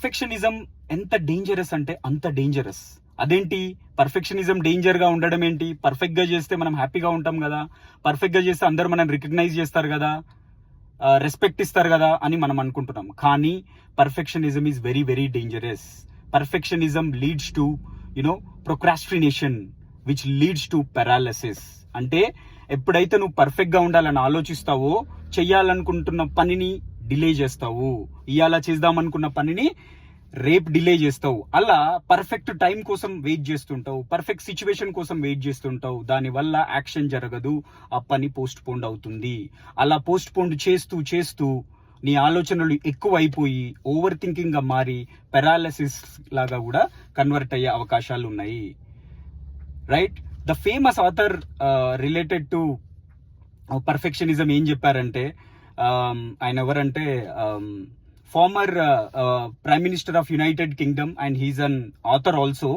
Perfectionism ఎంత dangerous అంటే అంత డేంజరస్. అదేంటి పర్ఫెక్షనిజం డేంజర్ గా ఉండడం ఏంటి? పర్ఫెక్ట్ గా చేస్తే మనం హ్యాపీగా ఉంటాం కదా, పర్ఫెక్ట్ గా చేస్తే అందరూ మనం రికగ్నైజ్ చేస్తారు కదా, రెస్పెక్ట్ ఇస్తారు కదా అని మనం అనుకుంటున్నాం. కానీ perfectionism is very very dangerous. Perfectionism leads to procrastination which leads to paralysis. అంటే ఎప్పుడైతే నువ్వు పర్ఫెక్ట్ గా ఉండాలని ఆలోచిస్తావో, చెయ్యాలనుకుంటున్న పనిని డిలే చేస్తావు, ఇవాళ చేద్దామనుకున్న పనిని రేపు డిలే చేస్తావు. అలా పర్ఫెక్ట్ టైం కోసం వెయిట్ చేస్తుంటావు, పర్ఫెక్ట్ సిచ్యువేషన్ కోసం వెయిట్ చేస్తుంటావు. దానివల్ల యాక్షన్ జరగదు, ఆ పని పోస్ట్ పోండ్ అవుతుంది. అలా పోస్ట్ పోండ్ చేస్తూ చేస్తూ నీ ఆలోచనలు ఎక్కువ అయిపోయి ఓవర్ థింకింగ్ గా మారి పారాలిసిస్ లాగా కూడా కన్వర్ట్ అయ్యే అవకాశాలు ఉన్నాయి. Right? The famous author related to perfectionism ఏం చెప్పారంటే, ఆయన ఎవరంటే former prime minister of United Kingdom and he's an author also,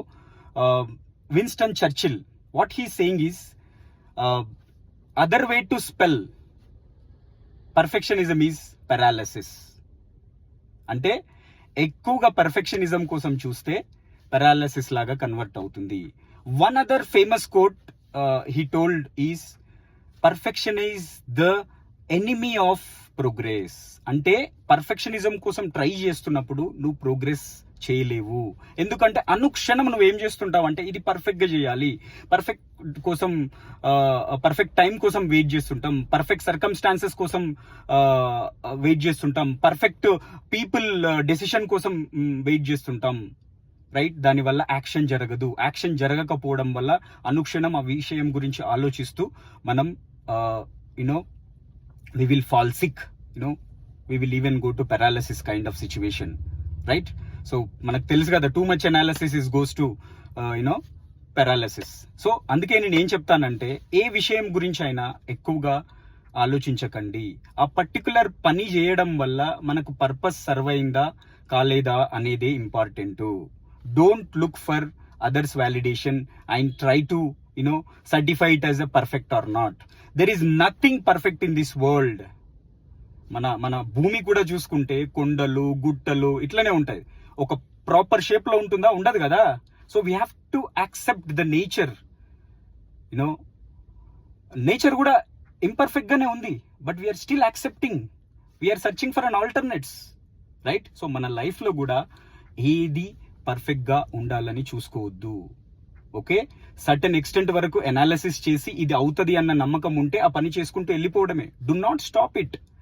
Winston Churchill. What he saying is other way to spell perfectionism is paralysis. అంటే ఎక్కువగా perfectionism కోసం చూస్తే paralysis లాగా convert అవుతుంది. One other famous quote he told is perfection is the enemy of progress. అంటే perfectionism కోసం try చేస్తున్నప్పుడు నువ్వు ప్రోగ్రెస్ చేయలేవు. ఎందుకంటే అనుక్షణం నువ్వు ఏం చేస్తుంటావు అంటే ఇది పర్ఫెక్ట్ గా చేయాలి, పర్ఫెక్ట్ కోసం పర్ఫెక్ట్ టైం కోసం వెయిట్ చేస్తుంటాం, పర్ఫెక్ట్ సర్కమ్స్టాన్సెస్ కోసం వెయిట్ చేస్తుంటాం, పర్ఫెక్ట్ పీపుల్ డెసిషన్ కోసం వెయిట్ చేస్తుంటాం. రైట్? దానివల్ల యాక్షన్ జరగదు. యాక్షన్ జరగకపోవడం వల్ల అనుక్షణం ఆ విషయం గురించి ఆలోచిస్తూ మనం we will fall sick, we will even go to paralysis kind of situation. Right? So మనకు తెలుసు కదా, too much analysis is goes to paralysis. So అందుకే నేను ఏం చెప్తానంటే, ఏ విషయం గురించి అయినా ఎక్కువగా ఆలోచించకండి. ఆ పర్టికులర్ పని చేయడం వల్ల మనకు పర్పస్ సర్వ్ అయిందా కాలేదా అనేదే important. Don't look for others validation and try to certify it as a perfect or not. There is nothing perfect in this world. మన భూమి కూడా చూసుకుంటే కొండలు గుట్టలు ఇట్లనే ఉంటాయి. ఒక ప్రాపర్ షేప్ లో ఉంటుందా? ఉండదు కదా. So we have to accept the nature. Nature కూడా ఇంపర్ఫెక్ట్ గానే ఉంది, but we're still accepting, we're searching for an alternates. Right? So మన లైఫ్ లో కూడా ఏది పర్ఫెక్ట్ గా ఉండాలని చూసుకోవద్దు. ఓకే? సర్టెన్ ఎక్స్టెంట్ వరకు అనాలిసిస్ చేసి ఇది అవుతుంది అన్న నమ్మకం ఉంటే ఆ పని చేసుకుంటూ వెళ్ళిపోవడమే. Do not stop it.